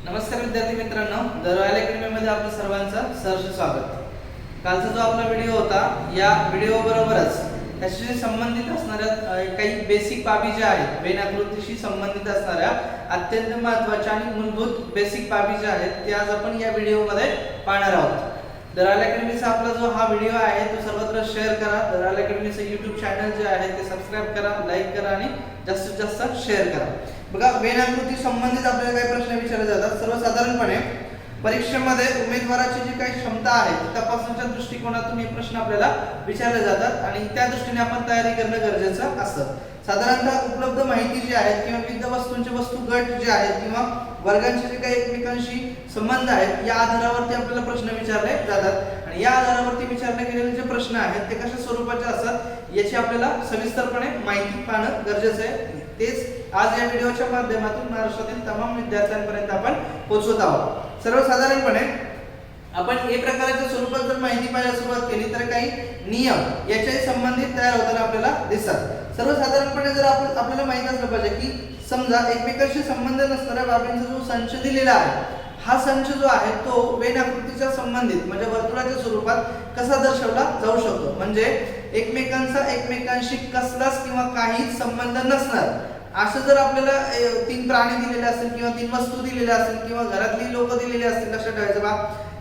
नमस्कार विद्यार्थी मित्रांनो, द रॉयल अकॅडमीमध्ये आपलं सर्वांचं सहर्ष स्वागत. कालचा जो आपला व्हिडिओ होता, या व्हिडिओ बरोबरच त्याच्याशी संबंधित असणाऱ्या काही बेसिक बाबी ज्या आहेत, वेन आकृतीशी संबंधित असणाऱ्या अत्यंत महत्त्वाच्या आणि मूलभूत बेसिक बाबी ज्या आहेत ते आज आपण या व्हिडिओमध्ये पाहणार आहोत. द रॉयल अकॅडमीचा आपला जो हा व्हिडिओ आहे तो सर्वत्र शेअर करा. द रॉयल अकॅडमीचं YouTube चॅनल जे आहे ते सबस्क्राइब करा, लाईक करा आणि जास्तीत जास्त शेअर करा. बघा, वेन आकृती संबंधित आपल्याला काही प्रश्न विचारले जातात. सर्वसाधारणपणे परीक्षेमध्ये उमेदवाराची जी काही क्षमता आहे ती तपासण्याच्या दृष्टिकोनातून हे प्रश्न आपल्याला विचारले जातात आणि त्या दृष्टीने आपण तयारी करणं गरजेचं असतं. साधारणतः उपलब्ध माहिती जी आहे किंवा विविध वस्तूंचे वस्तू गट जे आहेत किंवा वर्गांचे जे काही एकमेकांशी संबंध आहेत या आधारावरती आपल्याला प्रश्न विचारले जातात आणि या आधारावरती विचारले गेलेले जे प्रश्न आहेत ते कशा स्वरूपाचे असतात याची आपल्याला सविस्तरपणे माहिती पाहणं गरजेचं आहे. तेच आज या व्हिडिओच्या माध्यमातून महाराष्ट्रातील तमाम विद्यार्थ्यांपर्यंत आपण पोहोचवत आहोत. सर्वसाधारणपणे आपण एक प्रकारच्या स्वरूपात जर माहिती पाहायला सुरुवात केली तर काही नियम याच्याशी संबंधित तयार होताना आपल्याला दिसतात. सर्वसाधारणपणे जर आपल्याला माहिती असलं पाहिजे की समजा एकमेकांशी संबंध नसणाऱ्या बाबींचा जो संच दिलेला आहे, हा संच जो आहे तो वेन आकृतीच्या संबंधित म्हणजे वर्तुळाच्या स्वरूपात कसा दर्शवला जाऊ शकतो. म्हणजे एकमेकांचा एकमेकांशी कसलाच किंवा काहीच संबंध नसणार असं जर आपल्याला तीन प्राणी दिलेले असतील किंवा तीन वस्तू दिलेल्या असतील किंवा घरातली लोक दिलेली असतील, लक्षात ठेवायचं बा,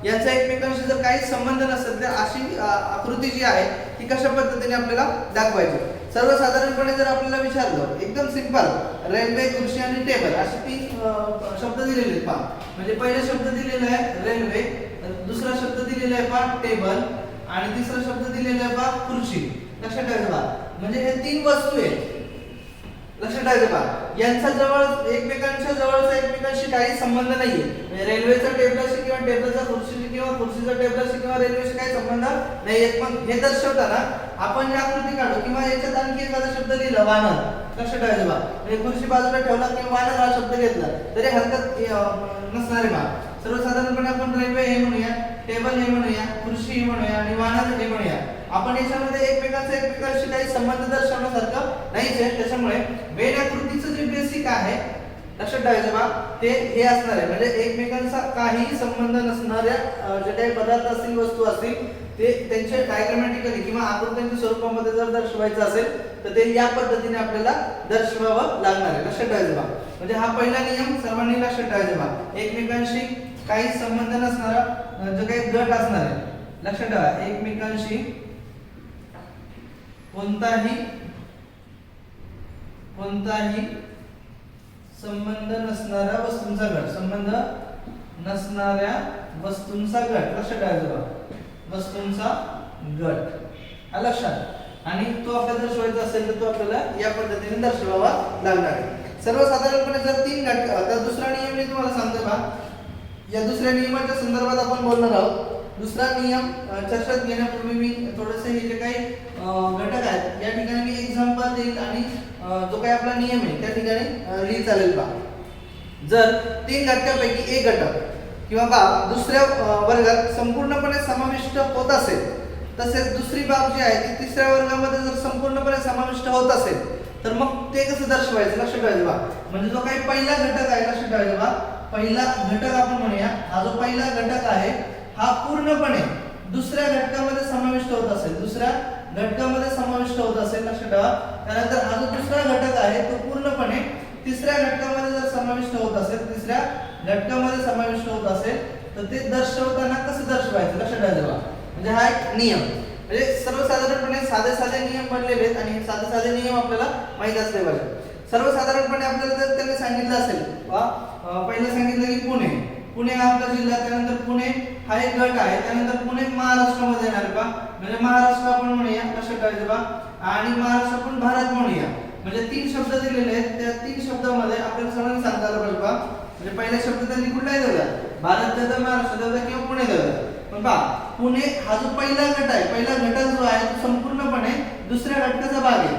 यांचा एकमेकांशी जर काही संबंध नसेल तर अशी आकृती जी आहे ती कशा पद्धतीने आपल्याला दाखवायची. सर्वसाधारणपणे जर आपल्याला विचारलं, एकदम सिंपल, रेल्वे, खुर्ची आणि टेबल असे तीन शब्द दिलेले आहेत पहा. म्हणजे पहिला शब्द दिलेला आहे रेल्वे, दुसरा शब्द दिलेला आहे पहा टेबल आणि तिसरा शब्द दिलेला आहे पहा खुर्ची. लक्षात ठेवायचं बा, म्हणजे हे तीन वस्तू आहेत. लक्षात ठेवायचं बा, यांचा जवळ एकमेकांच्या जवळचा एकमेकांशी काही संबंध नाहीये. म्हणजे रेल्वेचा टेबलाशी किंवा टेबलचा खुर्चीशी किंवा खुर्चीचा टेबलाशी किंवा रेल्वेशी काही संबंध नाहीये. मग हे दर्शवताना आपण या आकृती काढू किंवा याच्यात आणखी एखादा शब्द लिहिला वानर. लक्षात ठेवायचं बा, म्हणजे खुर्ची बाजूला ठेवला किंवा वानर हा शब्द घेतला तरी हरकत नसणारे बा. सर्वसाधारणपणे आपण रेल्वे हे म्हणूया, टेबल हे म्हणूया, खुर्ची हे म्हणूया आणि वानर हे म्हणूया. आपण याच्यामध्ये एकमेकांशी काही संबंध दर्शवण्यासारखं नाहीच आहे. त्याच्यामुळे वेन आकृतीचं जे बेसिक आहे, लक्षात ठेवायचं बा, ते हे असणार आहे. म्हणजे एकमेकांचा काही संबंध नसणाऱ्या जे काही पदार्थ असतील, वस्तू असतील, ते त्यांच्या डायग्रामॅटिकली किंवा आकृत्यांच्या स्वरूपामध्ये जर दर्शवायचं असेल तर ते या पद्धतीने आपल्याला दर्शवावं लागणार आहे. लक्षात ठेवायचं बा, म्हणजे हा पहिला नियम सर्वांनी लक्षात ठेवायचा बा. एकमेकांशी काही संबंध नसणारा जो काही गट असणार आहे, लक्षात ठेवा, एकमेकांशी कोणताही संबंध नसणाऱ्या वस्तूंचा गट, संबंध नसणाऱ्या वस्तूंचा गट, लक्षात ठेवायचं बा, वस्तूंचा गट लक्षात. आणि तो आपल्याला दर्शवायचा असेल तर तो आपल्याला या पद्धतीने दर्शवावा लागणार आहे. सर्वसाधारणपणे जर तीन घटक, तर दुसरा नियम मी तुम्हाला सांगतो बा. या दुसऱ्या नियमाच्या संदर्भात आपण बोलणार आहोत. दुसरा नियम चर्चेत घेण्यापूर्वी मी थोडेसे हे जे काही घटक आहेत या ठिकाणी मी एक्झाम्पल देईल आणि जो काही आपला नियम आहे त्या ठिकाणी लिहिता चालेल बा. जर तीन घटकापैकी एक घटक किंवा बाब दुसऱ्या वर्गात संपूर्णपणे समाविष्ट होत असेल, तसेच दुसरी बाब जी आहे ती तिसऱ्या वर्गामध्ये जर संपूर्णपणे समाविष्ट होत असेल तर मग ते कसं दर्शवायचं, लक्षात ठेवायचं बा. म्हणजे जो काही पहिला घटक आहे, लक्षात ठेवायचं बा, पहिला घटक आपण म्हणूया, हा जो पहिला घटक आहे हा पूर्णपणे दुसऱ्या घटकामध्ये समाविष्ट होत असेल, दुसऱ्या घटकामध्ये समाविष्ट होत असेल, लक्षात ठेवा. त्यानंतर हा जो दुसरा घटक आहे तो पूर्णपणे तिसऱ्या घटकामध्ये जर समाविष्ट होत असेल, तिसऱ्या घटकामध्ये समाविष्ट होत असेल तर ते दर्शवताना कसं दर्शवायचं, लक्षात ठेवायचं बा. म्हणजे हा एक नियम, म्हणजे सर्वसाधारणपणे साधे नियम बनलेले आहेत आणि साधे नियम आपल्याला माहित असले पाहिजे. सर्वसाधारणपणे आपल्याला जर त्यांनी सांगितलं असेल बा, पहिलं सांगितलं की पुणे हा आपला जिल्हा, त्यानंतर पुणे हा एक गट आहे, त्यानंतर पुणे महाराष्ट्रामध्ये येणार बा. म्हणजे महाराष्ट्र आपण म्हणूया, लक्षात ठेवायचं बा, आणि महाराष्ट्र आपण भारत म्हणूया. म्हणजे तीन शब्द दिलेले आहेत, त्या तीन शब्दामध्ये आपल्याला सर्वांनी सांगता आलं पाहिजे बा. म्हणजे पहिला शब्द त्यांनी कुठलाही देऊया, भारत देऊया, महाराष्ट्र देऊया किंवा पुणे देऊया. पण बा, पुणे हा जो पहिला गट आहे, पहिला घटक जो आहे तो संपूर्णपणे दुसऱ्या घटकाचा भाग आहे.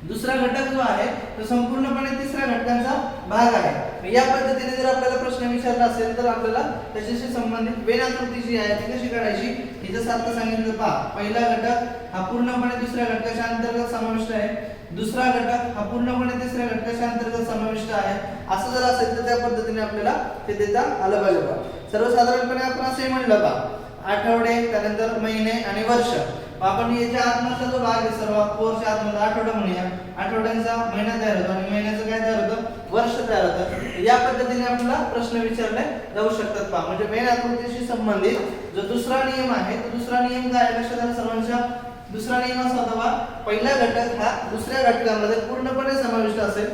दुसरा घटक जो आहे तो संपूर्णपणे तिसऱ्या घटकांचा भाग आहे। या पद्धतीने जर आपल्याला प्रश्न विचारला असेल तर आपल्याला त्याच्याशी संबंधित वेन आकृती जी आहे ती कशी काढायची हे जसं आता सांगितलं पहा, पहिला घटक हा पूर्णपणे दुसऱ्या घटकाच्या अंतर्गत समाविष्ट आहे, दुसरा घटक हा पूर्णपणे तिसऱ्या घटकाच्या अंतर्गत समाविष्ट आहे, असं जर असेल तर त्या पद्धतीने आपल्याला ते देता आलं पाहिजे पहा। सर्वसाधारणपणे आपण असे म्हणलं पहा, आठवडे, त्यानंतर महिने आणि वर्ष। आपण याच्या आतमधला जो भाग आहे सर्व कोर्सच्या आतमधला आठवडा म्हणूया, आठवड्यांचा महिना तयार होतो आणि महिन्याचं काय तयार होतं, वर्ष तयार होतं। या पद्धतीने आपल्याला प्रश्न विचारले जाऊ शकतात पहा। म्हणजे वेन आकृतीशी संबंधित जो दुसरा नियम आहे तो दुसरा नियम काय आहे लक्षात आलं सर्वांच्या? दुसरा नियम असा होता बा, पहिला घटक हा दुसऱ्या घटकामध्ये पूर्णपणे समाविष्ट असेल,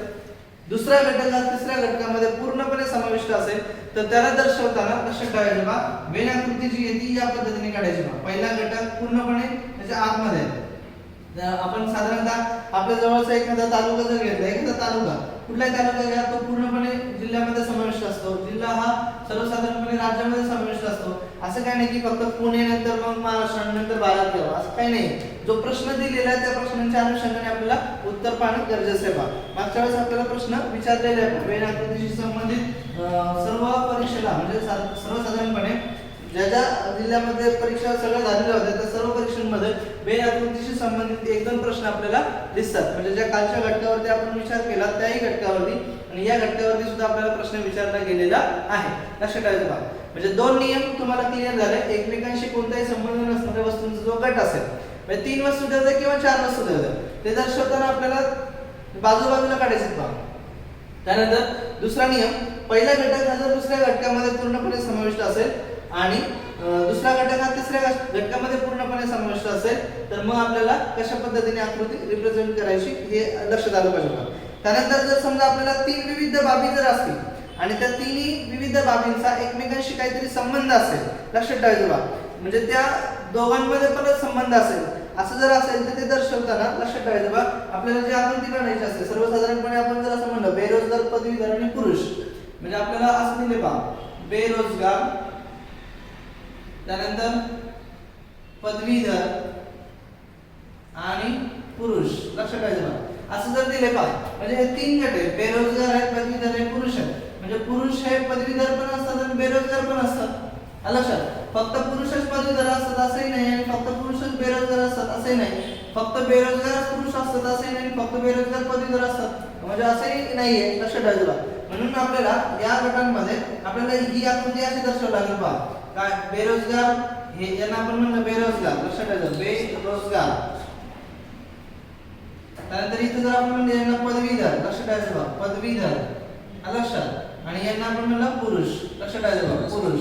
दुसरा घटक हा तिसऱ्या घटकामध्ये पूर्णपणे समाविष्ट असेल तर त्याला दर्शवताना लक्षात ठेवायचं बा, वेन आकृती जी आहे ती या पद्धतीने काढायची बा। पहिला घटक पूर्णपणे त्याच्या आतमध्ये आपण साधारणतः आपल्या जवळचा एखादा तालुका जर घेतला, एखादा तालुका कुठलाही तालुका घ्या तो पूर्णपणे जिल्ह्यामध्ये समाविष्ट असतो, जिल्हा हा सर्वसाधारणपणे राज्यामध्ये समाविष्ट असतो। असं काही नाही की फक्त पुणे नंतर मग महाराष्ट्र नंतर भारत घ्यावा असं काही नाही। जो प्रश्न दिलेला आहे त्या प्रश्नांच्या अनुषंगाने आपल्याला उत्तर पाहणं गरजेचं आहे बा। मागच्या वेळेस आपल्याला प्रश्न विचारलेले आहे वेन आकृतीशी संबंधित सर्व परीक्षेला म्हणजे सर्वसाधारणपणे ज्या ज्या जिल्ह्यामध्ये परीक्षा सगळ्या झालेल्या होत्या त्या सर्व परीक्षांमध्ये वेन आकृतीशी संबंधित एक दोन प्रश्न आपल्याला दिसतात। म्हणजे ज्या कालच्या घटकावरती आपण विचार केला त्याही घटकावरती आणि या घटकावरती सुद्धा आपल्याला प्रश्न विचारला गेलेला आहे, लक्षात ठेवायचं बा। म्हणजे दोन नियम तुम्हाला क्लिअर झाले, एकमेकांशी कोणताही संबंध नसणाऱ्या वस्तूंचा जो गट असेल म्हणजे तीन वस्तू द्यायचं किंवा चार वस्तू द्यायचं ते दर्शवताना आपल्याला बाजूबाजूला काढायचं बा। त्यानंतर दुसरा नियम, पहिला घटक हा जर दुसऱ्या घटकामध्ये पूर्णपणे समाविष्ट असेल आणि दुसरा घटक हा तिसऱ्या घटकामध्ये पूर्णपणे समाविष्ट असेल तर मग आपल्याला कशा पद्धतीने आकृती रिप्रेझेंट करायची हे लक्षात आलं पाहिजे। त्यानंतर जर समजा आपल्याला तीन विविध बाबी जर असतील आणि त्या तिन्ही विविध बाबींचा एकमेकांशी काहीतरी संबंध असेल, लक्षात ठेवायचं बा, म्हणजे त्या दोघांमध्ये पण संबंध असेल असं जर असेल तर ते दर्शवताना लक्षात ठेवायचं बा, आपल्याला जी आकृती काढायची असते सर्वसाधारणपणे आपण जर असं म्हणलं बेरोजगार, पदवीधर आणि पुरुष, म्हणजे आपल्याला असं दिले पहा, बेरोजगार, त्यानंतर पदवीधर आणि पुरुष, लक्षात ठेवायचं बा। असं जर दिले पहा म्हणजे हे तीन गट आहेत, बेरोजगार आहे, पदवीधर आहे, पुरुष आहे। म्हणजे पुरुष हे पदवीधर पण असतात आणि बेरोजगार पण असतात, लक्षात। फक्त पुरुषच पदवीधर असतात असंही नाही आणि फक्त पुरुषच बेरोजगार असतात असंही नाही, फक्त बेरोजगार पुरुष असतात असंही नाही, फक्त बेरोजगार पदवीधर असतात म्हणजे असंही नाहीये, लक्षात ठेवायचं बा। म्हणून आपल्याला या गटांमध्ये आपल्याला ही आकृती अशी दर्शवावी लागेल पहा, काय बेरोजगार हे यांना आपण म्हणलं बेरोजगार, लक्षात ठेवायचं बेरोजगार। त्यानंतर इथे जर आपण म्हणलं यांना पदवीधर, लक्षात ठेवायचं बा, पदवीधर, लक्षात। आणि यांना आपण म्हणलं पुरुष, लक्षात ठेवायचं बा, पुरुष,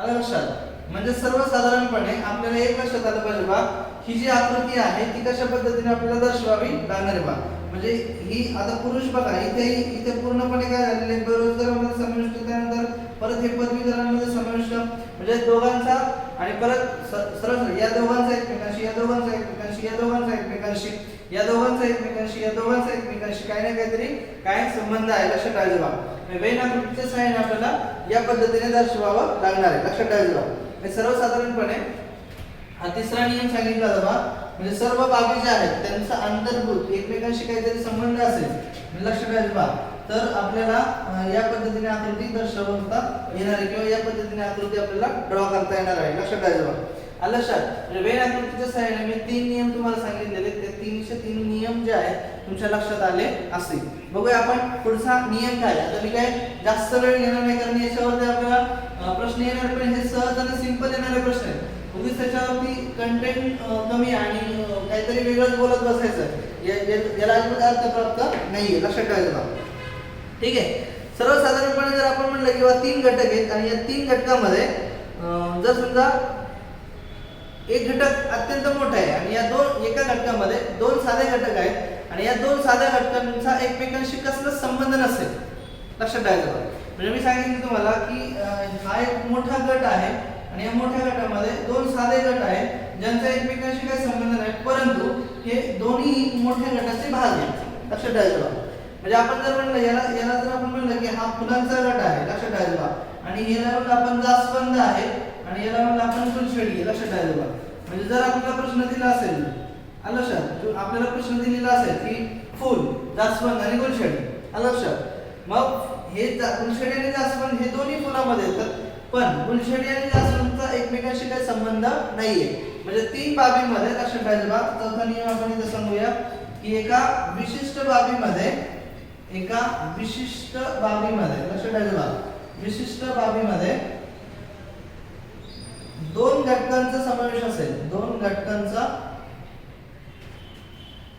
लक्षात। म्हणजे सर्वसाधारणपणे आपल्याला एक लक्षात आलं पाहिजे बा, ही जी आकृती आहे ती कशा पद्धतीने आपल्याला दर्शवावी लागणार आहे बा। म्हणजे ही आता पुरुष बघा इथे पूर्णपणे काय झालेले बेरोजगारांमध्ये समाविष्ट, त्यानंतर परत हे पदवीधरांमध्ये समाविष्ट, म्हणजे दोघांचा आणि परत सरळ या दोघांचा एकमेकांशी, या दोघांचा एकमेकांशी, या दोघांचा एकमेकांशी, या दोघांचा एकमेकांशी, या दोघांचा एकमेकांशी काही ना काहीतरी काय संबंध आहे, लक्षात ठेवायचं बा। वेन आकृतीच्या सहाय्याने आपल्याला या पद्धतीने दर्शवावं लागणार आहे, लक्षात ठेवायचं बा। सर्वसाधारणपणे हा तिसरा नियम सांगितला जावा, म्हणजे सर्व बाबी ज्या आहेत त्यांचा अंतर्भूत एकमेकांशी काहीतरी संबंध असेल, लक्षात ठेवायचं बा, तर आपल्याला या पद्धतीने आकृती दर्शवता येणार आहे किंवा या पद्धतीने आकृती आपल्याला ड्रॉ करता येणार आहे, लक्षात ठेवायचं बा। लक्षात म्हणजे वेन आकृतीच्या सहाय्याने मी तीन नियम तुम्हाला सांगितलेले, ते 303 नियम जे आहेत तुमच्या लक्षात आले असतील। बघूया आपण पुढचा नियम काय। आता मी काय जास्त वेळ घेणार नाही कारण याच्यावरती आपल्याला प्रश्न येणार, पण हे सहज आणि सिंपल येणारे प्रश्न आहेत। उगीच त्याच्यावरती कंटेंट कमी आणि काहीतरी वेगळंच बोलत बसायचं याला अर्थ प्राप्त नाहीये, लक्षात ठेवायचं बा। ठीक आहे, सर्वसाधारणपणे जर आपण म्हणलं किंवा तीन घटक आहेत आणि या तीन घटकामध्ये जर समजा एक घटक अत्यंत मोठा आहे आणि या एका घटकामध्ये दोन साधे घटक आहेत आणि या दोन साध्या घटकांचा एकमेकांशी कसलाच संबंध नसेल, लक्षात ठेवायचं बा। म्हणजे मी सांगितलं तुम्हाला की हा एक मोठा गट आहे आणि या मोठ्या गटामध्ये दोन साधे गट आहेत ज्यांचा एकमेकांशी काही संबंध नाही, परंतु हे दोन्ही मोठ्या गटाचे भाग आहेत, लक्षात ठेवायचं बा। म्हणजे आपण जर म्हणलं याला जर आपण म्हणलं की हा फुलांचा गट आहे, लक्षात ठेवायचं बा, आणि याला म्हणलं आपण जास्वंद आहे आणि याला म्हणलं आपण फुलछेडी, लक्षात ठेवायचं बा। म्हणजे जर आपल्याला प्रश्न दिला असेल आलं लक्षात? आपल्याला प्रश्न दिलेला असेल की फुल, जास्वंद आणि गुलछडी, आलं लक्षात? मग हे गुलछडी आणि जास्वंद हे दोन्ही फुलामध्ये येतात, पण गुलछडी आणि जास्वंदचा एकमेकांशी काही संबंध नाहीये. म्हणजे तीन बाबीमध्ये लक्षात ठेवायचं बा. चौथा नियम आपण इथे सांगूया की एका विशिष्ट बाबीमध्ये लक्षात ठेवायचं बा, विशिष्ट बाबीमध्ये दोन घटकांचा समावेश असेल, दोन घटकांचा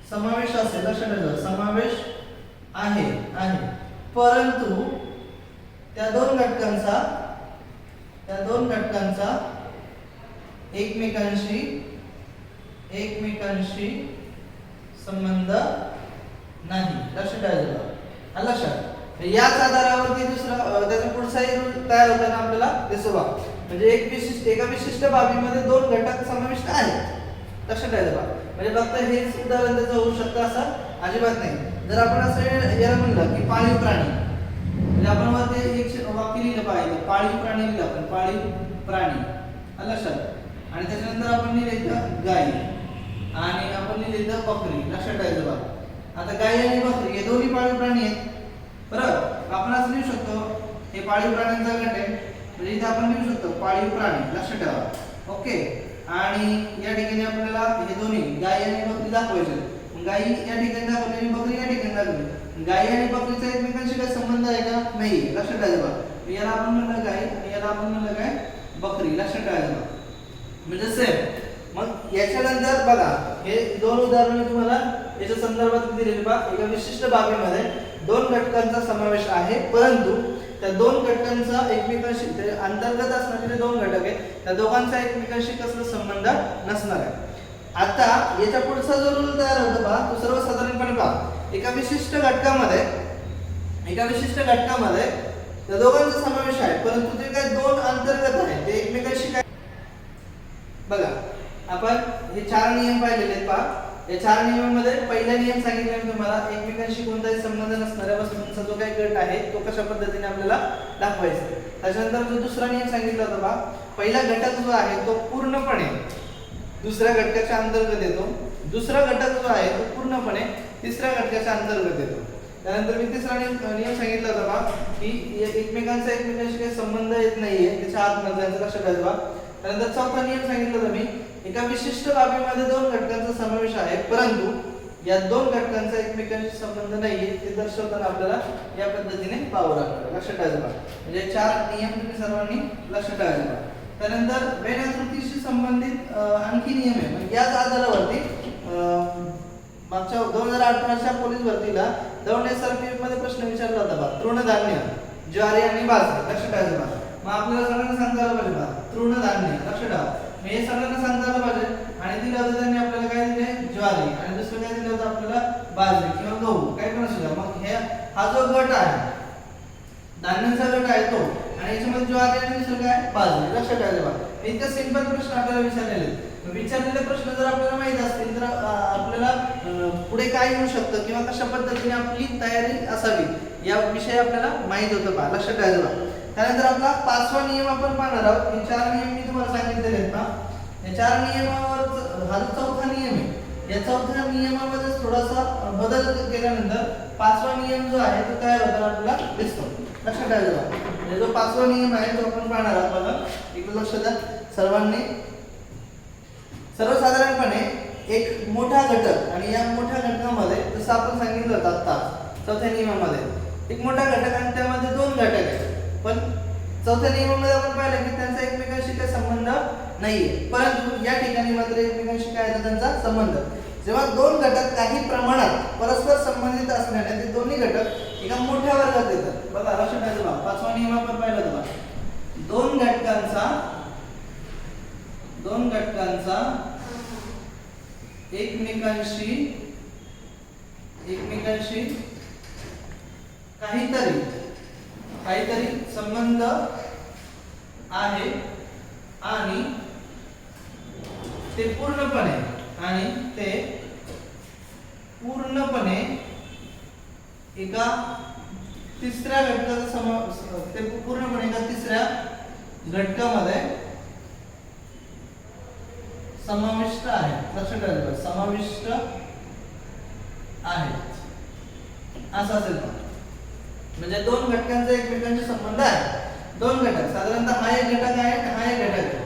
समावेश असेल, लक्षात ठेवायचं, समावेश आहे, परंतु त्या दोन घटकांचा एकमेकांशी संबंध नाही, लक्षात ठेवायचं. लक्षात? याच आधारावरती दुसरा त्याचा पुढचाही रूल तयार होताना आपल्याला दिसतो बा. म्हणजे एका विशिष्ट बाबीमध्ये दोन घटक समाविष्ट आहेत, लक्षात ठेवायचं बा. म्हणजे फक्त हेच उदाहरण त्याचं होऊ शकतं असं अजिबात नाही. जर आपण असं याला म्हणलं की पाळीव प्राणी, म्हणजे आपण वरती एक वाक्य लिहिलं पाहिजे, पाळीव प्राणी लिहिलं आपण, पाळीव प्राणी, लक्षात. आणि त्याच्यानंतर आपण लिहिलं गाय आणि आपण लिहिलं बकरी, लक्षात ठेवायचं बा. आता गाय आणि बकरी हे दोन्ही पाळीव प्राणी आहेत, बरोबर. आपण असं लिहू शकतो हे पाळीव प्राण्यांचा गट आहे, म्हणजे इथे आपण लिहू शकतो पाळीव प्राणी, लक्षात ठेवा. ओके. आणि या ठिकाणी आपल्याला हे दोन्ही गाय आणि बकरी दाखवायचे. गाय या ठिकाणी दाखवली आणि बकरी या ठिकाणी दाखवली. गाय आणि बकरीचा एकमेकांशी काही संबंध आहे का? नाही, लक्षात ठेवायचं बा. याला आपण म्हणलं गाय आणि याला आपण म्हणलं काय? बकरी, लक्षात ठेवायचं बा. म्हणजे सेम. मग याच्यानंतर बघा हे दोन उदाहरणे तुम्हाला याच्या संदर्भात दिलेली बा. एका विशिष्ट बाबीमध्ये दोन घटकांचा समावेश आहे, परंतु त्या दोन घटकांचा एकमेकांशी अंतर्गत असणारे दोन घटक आहेत, त्या दोघांचा एकमेकांशी कसला संबंध नसणार आहे. आता याच्या पुढचा जो रूल तयार होतो बा, तो सर्वसाधारणपणे पहा. एका विशिष्ट घटकामध्ये त्या दोघांचा समावेश आहे, परंतु ते काय दोन अंतर्गत आहेत, ते एकमेकांशी काय. बघा आपण हे चार नियम पाहिलेले आहेत पहा. या चार नियमांमध्ये पहिला नियम सांगितला मी तुम्हाला, एकमेकांशी कोणताही संबंध नसणाऱ्या वस्तूंचा जो काही गट आहे तो कशा पद्धतीने आपल्याला दाखवायचा. त्याच्यानंतर जो दुसरा नियम सांगितला होता बा, पहिला घटक जो आहे तो पूर्णपणे दुसऱ्या घटकाच्या अंतर्गत येतो, दुसरा घटक जो आहे तो पूर्णपणे तिसऱ्या घटकाच्या अंतर्गत येतो. त्यानंतर मी तिसरा नियम सांगितला होता बा की एकमेकांशी काही संबंध येत नाहीये, त्याच्या आतमधल्यांचा लक्षात ठेवायचं बा. त्यानंतर चौथा नियम सांगितला होता मी, एका विशिष्ट बाबीमध्ये दोन घटकांचा समावेश आहे, परंतु या दोन घटकांचा एकमेकांशी संबंध नाहीये, ते दर्शवताना आपल्याला या पद्धतीने पाहावं लागतं, लक्षात ठेवायचं बा. म्हणजे चार नियम तुम्ही सर्वांनी लक्षात ठेवायचे बा. त्यानंतर वेळाकृतीशी संबंधित आणखी नियम आहे. म्हणजे याच आधारावरती मागच्या 2018च्या पोलीस भरतीला दौंड SRPF मध्ये प्रश्न विचारला होता बा, तृणधान्य, ज्वारी आणि बाजरी, लक्षात ठेवायचं बा. मग आपल्याला सगळ्यांना सांगता आलं पाहिजे बा तृणधान्य, लक्षात ठेवा. हे सगळ्यांना सांगता आलं पाहिजे. आणि दिलं होतं त्यांनी आपल्याला काय दिले? ज्वारी. आणि दुसरं काय दिलं होतं आपल्याला? बाजरी किंवा गहू, काय पण असू द्या. मग हा जो गट आहे, धान्यांचा गट आहे तो, आणि याच्यामध्ये ज्वारी आणि दुसरं काय? बाजरी, लक्षात ठेवायचं बा. इतका सिंपल प्रश्न आपल्याला विचारलेले प्रश्न जर आपल्याला माहित असतील तर आपल्याला पुढे काय येऊ शकतं किंवा कशा पद्धतीने आपली तयारी असावी या विषयी आपल्याला माहित होतं बा, लक्षात ठेवायचं बा. त्यानंतर आपला पाचवा नियम आपण पाहणार आहोत. हे चार नियम मी तुम्हाला सांगितलेले आहेत ना. या चार नियमावर हा जो चौथा नियम आहे, या चौथ्या नियमामध्ये थोडासा बदल केल्यानंतर पाचवा नियम जो आहे तो तयार होताना आपल्याला दिसतो, लक्षात ठेवायचं बा. म्हणजे जो पाचवा नियम आहे तो आपण पाहणार आहोत. बघा इकडे लक्ष द्या सर्वांनी. सर्वसाधारणपणे एक मोठा घटक, आणि या मोठ्या घटकामध्ये जसं आपण सांगितलं होतं आता चौथ्या नियमामध्ये एक मोठा घटक आणि त्यामध्ये दोन घटक आहेत, पण चौथ्या नियमामध्ये आपण पाहिलं की त्यांचा एकमेकांशी काही संबंध नाहीये, परंतु या ठिकाणी मात्र एकमेकांशी काय आहे त्यांचा संबंध. जेव्हा दोन घटक काही प्रमाणात परस्पर संबंधित असल्याने ते दोन्ही घटक एका मोठ्या वर्गात येतात. बघा लक्षात ठेवायचं बा, पाचवा नियम आपण पाहिला होता. दोन घटकांचा एकमेकांशी काहीतरी संबंध आहे आणि ते पूर्णपणे एका तिसऱ्या घटकामध्ये समाविष्ट आहे, लक्षात ठेवा समाविष्ट आहे असं असेल. म्हणजे दोन घटकांचा एकमेकांशी संबंध आहे. दोन घटक साधारणतः हा एक घटक आहे, हा एक घटक आहे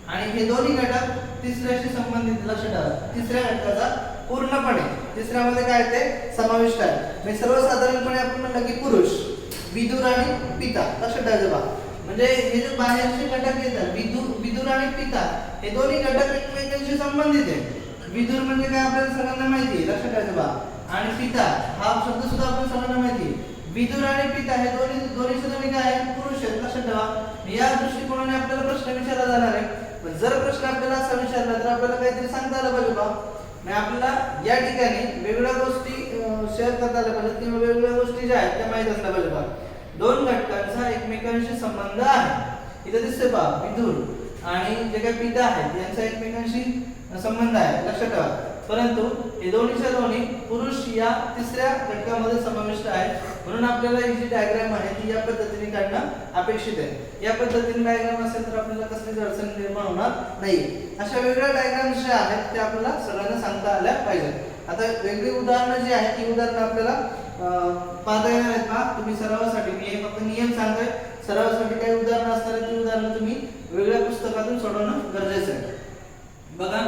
आणि हे दोन्ही घटक तिसऱ्याशी संबंधित. लक्षात ठेवा तिसऱ्या घटकाचा पूर्णपणे तिसऱ्यामध्ये काय ते समाविष्ट आहे. मी सर्वसाधारणपणे आपण म्हणलं की पुरुष, विदुर आणि पिता. लक्षात ठेवायचं बा. म्हणजे हे जे बाहेरचे घटक येतात विदुर आणि पिता हे दोन्ही घटक एकमेकांशी संबंधित आहे. विदुर म्हणजे काय आपल्याला सगळ्यांना माहिती आहे. लक्षात ठेवायचं बा. आणि पिता हा शब्द सुद्धा आपल्याला सगळ्यांना माहिती आहे. विदुर आणि पिता हे दोन्ही काय आहेत, पुरुष आहेत. लक्षात ठेवा. या दृष्टिकोनाने आपल्याला प्रश्न विचारला जाणार आहे. पण जर प्रश्न आपल्याला असा विचारला तर आपल्याला काहीतरी सांगता आलं पाहिजे बा. म्हणजे आपल्याला या ठिकाणी वेगवेगळ्या गोष्टी शेअर करता आल्या पाहिजेत किंवा वेगवेगळ्या गोष्टी ज्या आहेत त्या माहित असल्या पाहिजे बा. दोन घटकांचा एकमेकांशी संबंध आहे. इथे दिसते पहा विदुर आणि जे काही पिता आहेत यांचा एकमेकांशी संबंध आहे. लक्षात ठेवा. परंतु हे दोन्हीच्या दोन्ही पुरुष या तिसऱ्या घटकामध्ये समाविष्ट आहे. म्हणून आपल्याला ही जी डायग्राम आहे ती या पद्धतीने काढणं अपेक्षित आहे. या पद्धतीने डायग्राम असेल तर आपल्याला कसलीच अडचण निर्माण होणार नाही. अशा वेगवेगळ्या डायग्राम्स ज्या आहेत त्या आपल्याला सगळ्यांना सांगता आल्या पाहिजेत. आता वेगळी उदाहरणं जी आहेत ती उदाहरणं आपल्याला पाहता येणार आहेत का. तुम्ही सरावासाठी मी हे फक्त नियम सांगतोय. सरावासाठी काही उदाहरणं असतात ती उदाहरणं तुम्ही वेगळ्या पुस्तकातून सोडवणं गरजेचं आहे. बघा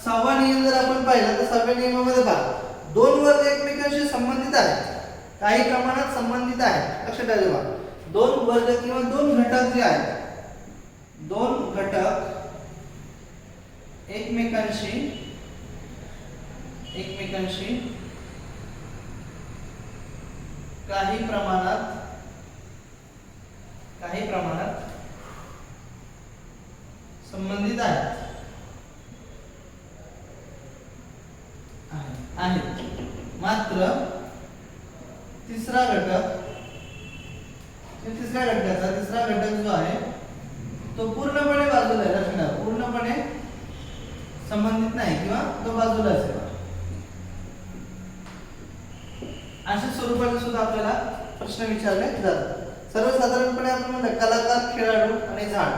6वा नियम जर आपण पाहिला तर 6व्या नियमामध्ये पहा दोन वर्ग एकमेकांशी संबंधित आहेत, काही प्रमाणात संबंधित आहेत. लक्षात ठेवा. दोन वर्ग किंवा दोन घटक जे आहेत, दोन घटक एकमेकांशी काही प्रमाणात संबंधित आहेत. मात्र तिसरा घटक जो आहे तो पूर्णपणे बाजूला आहे. लक्षात ठेवा. पूर्णपणे संबंधित नाही किंवा तो बाजूला असेल. अशा स्वरूपाचे सुद्धा आपल्याला प्रश्न विचारले जातात. सर्वसाधारणपणे आपण म्हणतो कलाकार, खेळाडू आणि झाड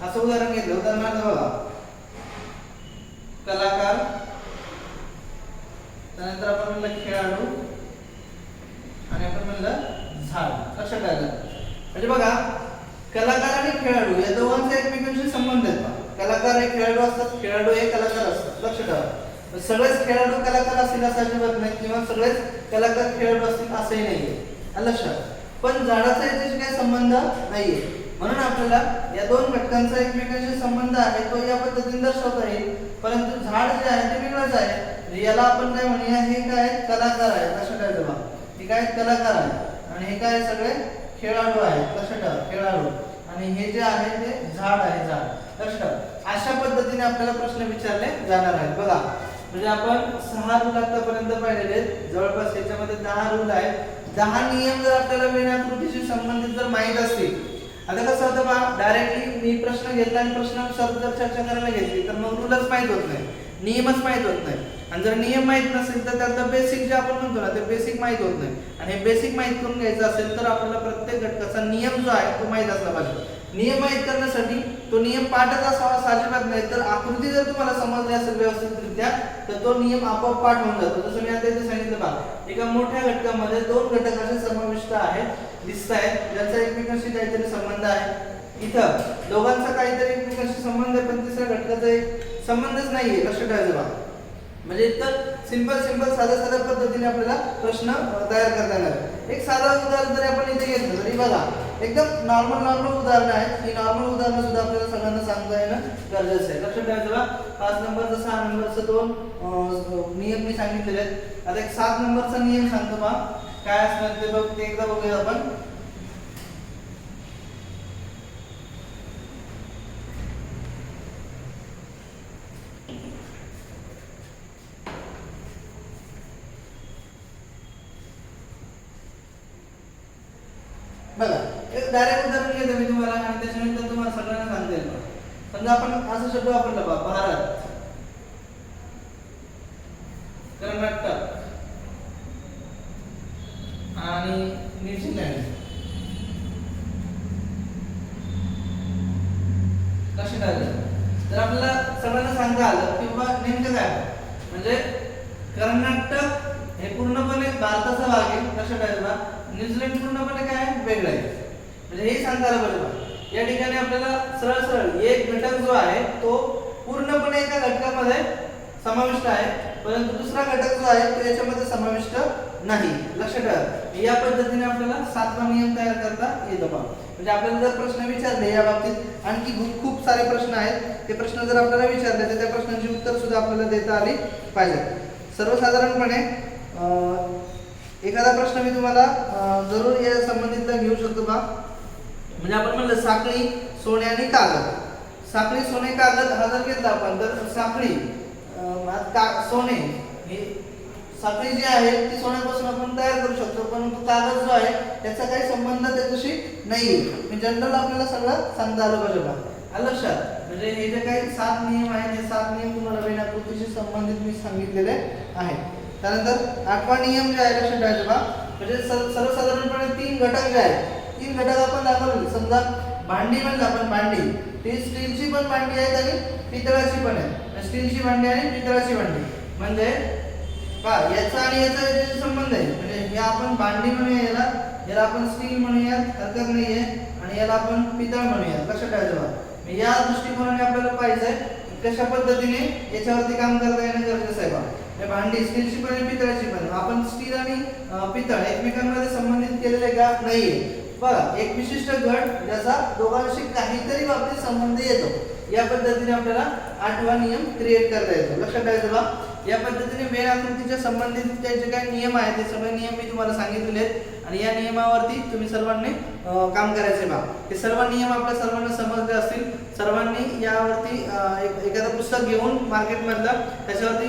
असं उदाहरण घेतलं. उदाहरणार्थ बघा कलाकार, त्यानंतर आपण म्हणलं खेळाडू आणि आपण म्हणलं झाड. लक्षात ठेवा. म्हणजे बघा कलाकार आणि खेळाडू या दोघांचा एकमेकांशी संबंध आहे. कलाकार हे खेळाडू असतात, खेळाडू हे कलाकार असतात. लक्षात ठेवा. सगळेच खेळाडू कलाकार असतील असं अजिबात नाही किंवा सगळेच कलाकार खेळाडू असतील असंही नाहीये. लक्षात. पण झाडाचा याच्याशी काही संबंध नाहीये. म्हणून आपल्याला या दोन घटकांचा एकमेकांशी संबंध आहे तो या पद्धतीने दर्शवता येईल. परंतु झाड जे आहे ते वेगळंच आहे. याला आपण काय म्हणूया, हे काय कलाकार आहे. लक्षात ठेवा. हे काय कलाकार आहे आणि हे काय सगळे खेळाडू आहेत. लक्षात ठेवा. खेळाडू आणि हे जे आहे ते झाड आहे. झाड. लक्षात ठेवा. अशा पद्धतीने आपल्याला प्रश्न विचारले जाणार आहेत. बघा म्हणजे आपण 6 रूल आतापर्यंत पाहिलेले आहेत. जवळपास याच्यामध्ये 10 रूल आहेत. 10 नियम जर आपल्याला वेळाकृतीशी संबंधित जर माहित असतील. आता कसं होतं बा, डायरेक्टली मी प्रश्न घेतला आणि प्रश्नानुसार जर चर्चा करायला घेतली तर मग रूलच माहित होत नाही, नियमच माहित होत नाही. आणि जर नियम माहित नसेल तर त्यातलं बेसिक जे आपण म्हणतो ना ते बेसिक माहित होत नाही. आणि हे बेसिक माहित करून घ्यायचं असेल तर आपल्याला प्रत्येक घटकाचा नियम जो आहे तो माहित असला पाहिजे. नियम माहित करण्यासाठी तो नियम पाठच असावा अजिबात नाही. तर आकृती जर तुम्हाला समजली असेल व्यवस्थितरित्या तर तो नियम आपोआप पाठ होऊन जातो. जसं मी आता इथे सांगितलं बा, एका मोठ्या घटकामध्ये दोन घटक असे समाविष्ट आहेत, दिसत आहेत, ज्यांचा एकमेकांशी काहीतरी संबंध आहे. इथं दोघांचा काहीतरी एकमेकांशी संबंध आहे पण तिसऱ्या घटकाचा एक संबंधच नाहीये. लक्षात ठेवायचं बा. म्हणजे इतकं सिंपल साध्या पद्धतीने आपल्याला प्रश्न तयार करता येणार. एक साधं उदाहरण जरी आपण इथे घेतलं तरी बघा एकदम नॉर्मल उदाहरण आहे. ही नॉर्मल उदाहरणं सुद्धा आपल्याला सगळ्यांना सांगता येणं गरजेचं आहे. लक्षात ठेवायचं बा. 5 नंबरचा 6 नंबरचा 2 नियम मी सांगितलेले आहेत. आता एक 7 नंबरचा नियम सांगतो बा काय असणार ते बघ, ते एकदा बघूया आपण. बघा एक डायरेक्ट उदाहरण घेतो मी तुम्हाला आणि त्याच्यानंतर तुम्हाला सगळ्यांना सांगता येईल. समजा आपण असा शब्द वापरला बा, भारत, कर्नाटक आणि न्यूझीलंड. लक्षात आलं. जर आपल्याला सगळ्यांना सांगता आलं की बाबा नेमकं काय म्हणजे कर्नाटक हे पूर्णपणे भारताचा भाग आहे, लक्षात ठेवा. न्यूझीलंड पूर्णपणे काय आहे, वेगळं आहे. म्हणजे हे सांगता आलं पाहिजे बा. या ठिकाणी आपल्याला सरळ सरळ एक घटक जो आहे तो पूर्णपणे एका घटकामध्ये समाविष्ट आहे, परंतु दुसरा घटक जो आहे तो याच्यामध्ये समाविष्ट नाही. लक्षात ठेवा. या पद्धतीने आपल्याला 7वा नियम तयार करता येतो बा. म्हणजे आपल्याला जर प्रश्न विचारले या बाबतीत आणखी खूप सारे प्रश्न आहेत, ते प्रश्न जर आपल्याला विचारले तर त्या प्रश्नांची उत्तर सुद्धा आपल्याला देता आली पाहिजेत. सर्वसाधारणपणे एखादा प्रश्न मी तुम्हाला जरूर या संबंधितला घेऊ शकतो बा. म्हणजे आपण म्हणलं साखळी, सोने आणि कागद. साखळी, सोने, कागद हा जर घेतला आपण तर साखळी सोने हे साखळी जी आहे ती सोन्यापासून आपण तयार करू शकतो, परंतु कागद जो आहे त्याचा काही संबंध त्याच्याशी नाहीये. म्हणजे जनरल आपल्याला सगळं सांगता आलं पाहिजे बा. आलं लक्षात. म्हणजे हे जे काही 7 नियम आहेत हे 7 नियम तुम्हाला वेळाकृतीशी संबंधित मी सांगितलेले आहेत. त्यानंतर 8वा नियम जे आहे लक्षात ठेवायचा बा. म्हणजे सर्वसाधारणपणे 3 घटक जे आहेत, 3 घटक आपण दाखवले. समजा भांडी म्हणलं आपण, भांडी ती स्टीलची पण भांडी आहेत आणि पितळाची पण आहे. स्टीलची भांडी आणि पितळाची भांडी म्हणजे का याचा आणि याचा संबंध आहे. म्हणजे हे आपण भांडी म्हणूया, याला आपण स्टील म्हणूया, हरकत नाहीये, आणि याला आपण पितळ म्हणूया. लक्षात ठेवायचं बा. या दृष्टिकोनाने आपल्याला पाहिजे कशा पद्धतीने याच्यावरती काम करता येणं गरजेचं आहे बा. हे भांडी स्टीलची पण आणि पितळाची पण. आपण स्टील आणि पितळ एकमेकांमध्ये संबंधित केलेले का नाहीये बघा. एक विशिष्ट घट ज्याचा दोघांशी काहीतरी बाबतीत संबंध येतो, या पद्धतीने आपल्याला 8वा नियम क्रिएट करता येतो. लक्षात ठेवायचं बा. या पद्धतीने वेळ आकृतीच्या संबंधित जे काही नियम आहेत ते सगळे नियम मी तुम्हाला सांगितलेले आहेत आणि या नियमावरती तुम्ही सर्वांनी काम करायचे बा. हे सर्व नियम आपल्या सर्वांना समजले असतील. सर्वांनी यावरती एखादं पुस्तक घेऊन मार्केटमधलं त्याच्यावरती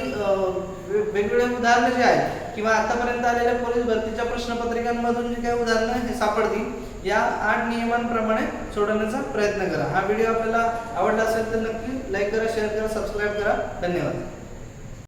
वेगवेगळे उदाहरणं जे आहेत किंवा आतापर्यंत आलेल्या पोलीस भरतीच्या प्रश्नपत्रिकांमधून जे काही उदाहरणं हे सापडतील, या 8 नियमांप्रमाणे सोडवण्याचा प्रयत्न करा. हा व्हिडिओ आपल्याला आवडला असेल तर नक्की लाईक करा, शेअर करा, सबस्क्राईब करा. धन्यवाद.